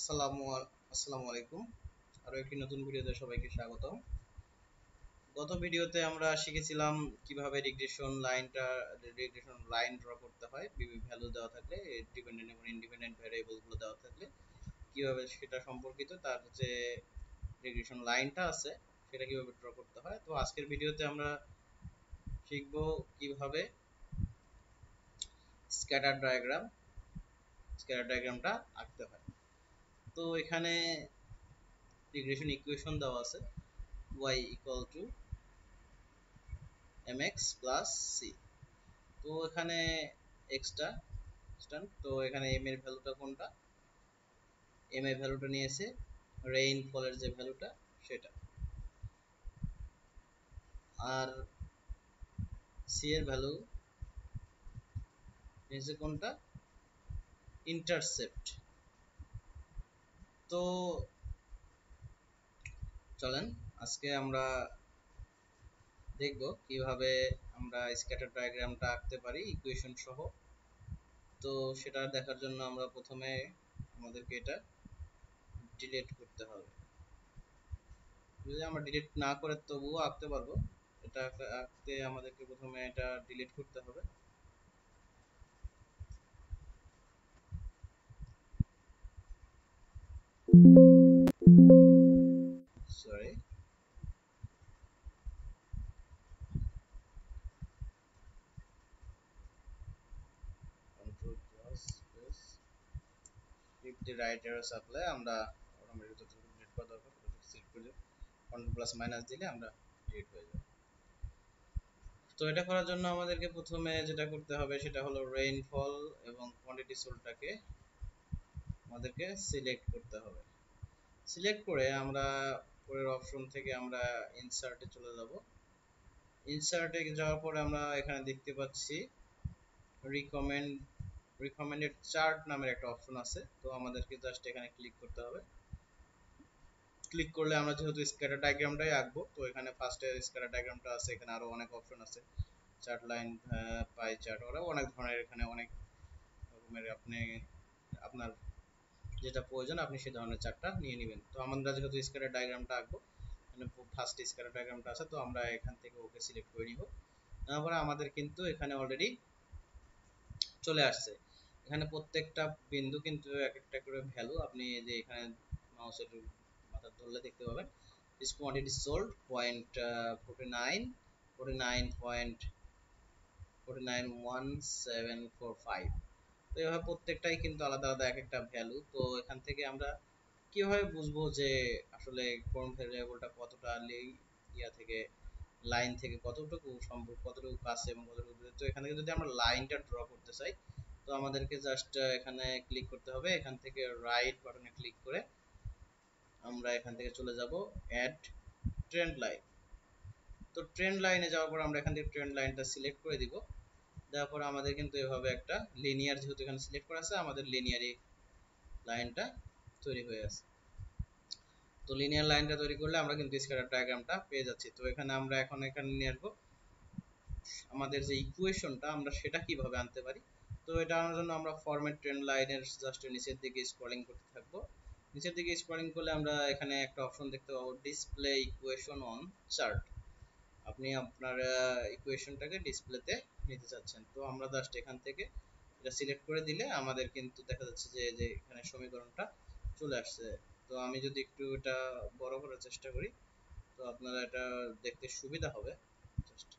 আসসালামু আলাইকুম। আরো একটি নতুন ভিডিওতে সবাইকে স্বাগতম। গত ভিডিওতে আমরা শিখেছিলাম কিভাবে রিগ্রেশন লাইন ড্র করতে হয়, বিভিন্ন ভ্যালু দেওয়া থাকলে, ডিপেন্ডেন্ট এবং ইন্ডিপেন্ডেন্ট ভ্যারিয়েবল গুলো দেওয়া থাকলে কিভাবে সেটা সম্পর্কিত তার যে রিগ্রেশন লাইনটা আছে সেটা কিভাবে ড্র করতে হয়। তো আজকের ভিডিওতে আমরা শিখব কিভাবে স্ক্যাটার ডায়াগ্রামটা আঁকতে হয়। তো এখানে রিগ্রেশন ইকুয়েশন দেওয়া আছে y equal to mx plus c। তো এখানে এক্সটা তো এখানে m এর ভ্যালুটা কোনটা, m এর ভ্যালুটা নিয়েছে রেইনফলের যে ভ্যালুটা সেটা, আর c এর ভ্যালু নিয়েছে কোনটা, ইন্টারসেপ্ট। তো চলেন আজকে আমরা দেখব কিভাবে আমরা স্ক্যাটার ডায়াগ্রামটা আঁকতে পারি ইকুয়েশন সহ। তো সেটা দেখার জন্য আমরা প্রথমে আমাদেরকে এটা ডিলিট করতে হবে। যদি আমরা ডিলিট না করে তবুও আঁকতে পারবো, এটা আঁকতে আমাদেরকে প্রথমে এটা ডিলিট করতে হবে। Sorry, control plus plus shift the right arrow supply, আমরা অটোমেটিক যতটুকু ডিলিট করা দরকার ততটুকু সিলেক্ট করে কন্ট্রোল প্লাস মাইনাস দিলে আমরা ডিলিট হয়ে যাবে। তো এটা করার জন্য আমাদেরকে প্রথমে যেটা করতে হবে সেটা হলো রেইনফল এবং কোয়ান্টিটি সোলটাকে আমাদেরকে সিলেক্ট করতে হবে। সিলেক্ট করে আমরা পরের অপশন থেকে আমরা ইনসার্টে চলে যাব। ইনসার্টে যাওয়ার পরে আমরা এখানে দেখতে পাচ্ছি রিকমেন্ডেড চার্ট নামের একটা অপশন আছে। তো আমাদেরকে জাস্ট এখানে ক্লিক করতে হবে। ক্লিক করলে আমরা যেহেতু স্ক্যাটার ডায়াগ্রামটাই আঁকবো, তো এখানে ফার্স্টে স্ক্যাটার ডায়াগ্রামটা আছে, এখানে আরো অনেক অপশন আছে, চার্ট লাইন, পাই চার্ট, ওরা অনেক ধরনের, এখানে অনেক রকমের আপনি আপনার যেটা প্রয়োজন আপনি সেই ধরনের চার্টটা নিয়ে নেবেন। তো আমরা যেহেতু স্ক্যাটার ডায়াগ্রামটা আঁকবো, এখানে ফার্স্ট স্ক্যাটার ডায়াগ্রামটা আছে, তো আমরা এখান থেকে ওকে সিলেক্ট করে নিব। তারপরে আমাদের কিন্তু এখানে অলরেডি চলে আসছে। এখানে প্রত্যেকটা বিন্দু কিন্তু এক একটা করে ভ্যালু, আপনি যে এখানে মাউসের মাথা ধরলে দেখতে পাবেন দিস কোয়ান্টিটি সোল্ড পয়েন্ট 49 49.491745। তো এইভাবে প্রত্যেকটাই কিন্তু আলাদা আলাদা এক একটা ভ্যালু। তো এখান থেকে আমরা কিভাবে বুঝবো যে আসলে কোন ভ্যারিয়েবলটা কতটা ইয়া থেকে লাইন থেকে কতটুকু সম্ভব, কতটুকু কাছে এবং কতটুকু দূরে। তো এখান থেকে যদি আমরা লাইনটা ড্র করতে চাই, তো আমাদেরকে জাস্ট এখানে ক্লিক করতে হবে। এখান থেকে রাইট বাটনে ক্লিক করে আমরা এখান থেকে চলে যাব অ্যাড ট্রেন্ড লাইন। তো ট্রেন্ড লাইনে যাওয়ার পর আমরা এখান থেকে ট্রেন্ড লাইনটা সিলেক্ট করে দিব। দেওয়ার পর আমাদের কিন্তু এভাবে একটা লিনিয়ার, যেহেতু এখানে সিলেক্ট করা আছে, আমাদের লিনিয়ারি লাইনটা তৈরি হয়ে আছে। তো লিনিয়ার লাইনটা তৈরি করলে আমরা কিন্তু স্ক্যাটার ডায়াগ্রামটা পেয়ে যাচ্ছি। তো এখানে আমরা এখানে নিয়ে আসবো আমাদের যে ইকুয়েশনটা, আমরা সেটা কিভাবে আনতে পারি। তো এটা আনার জন্য আমরা ফরম্যাট ট্রেন্ড লাইনের জাস্ট নিচের দিকে স্ক্রলিং করতে থাকবো। নিচের দিকে স্ক্রলিং করলে আমরা এখানে একটা অপশন দেখতে পাবো ডিসপ্লে ইকুয়েশন অন চার্ট। আপনি আপনার ইকুয়েশনটাকে ডিসপ্লেতে নিতে চাচ্ছেন। তো আমরা জাস্ট এখান থেকে এটা সিলেক্ট করে দিলে আমাদের কিন্তু দেখা যাচ্ছে যে এখানে সমীকরণটা চলে আসছে। তো আমি যদি একটু এটা বড় করার চেষ্টা করি, তো আপনারা এটা দেখতে সুবিধা হবে। জাস্ট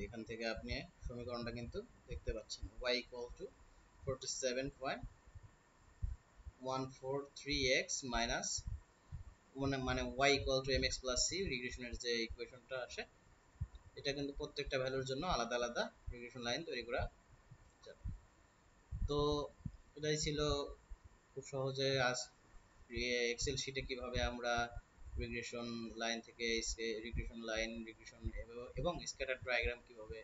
এখান থেকে আপনি সমীকরণটা কিন্তু দেখতে পাচ্ছেন, y equal to 47.143x minus মানে y equal to mx plus c রিগ্রেশনের যে ইকুয়েশনটা আসে, এটা কিন্তু প্রত্যেকটা ভ্যালুর জন্য আলাদা আলাদা রিগ্রেশন লাইন তৈরি করা যাবে। তো এটাই ছিল খুব সহজে আজ এক্সেল শিটে কিভাবে আমরা রিগ্রেশন লাইন থেকে রিগ্রেশন এবং স্ক্যাটার ডায়াগ্রাম কিভাবে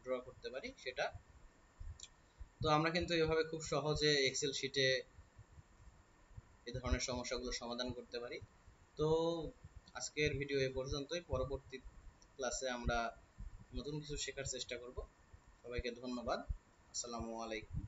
ড্র করতে পারি সেটা। তো আমরা কিন্তু এভাবে খুব সহজে এক্সেল শিটে এই ধরনের সমস্যাগুলো সমাধান করতে পারি। তো আজকের ভিডিও এ পর্যন্তই। পরবর্তী ক্লাসে আমরা নতুন কিছু শেখার চেষ্টা করব। সবাইকে ধন্যবাদ। আসসালামু আলাইকুম।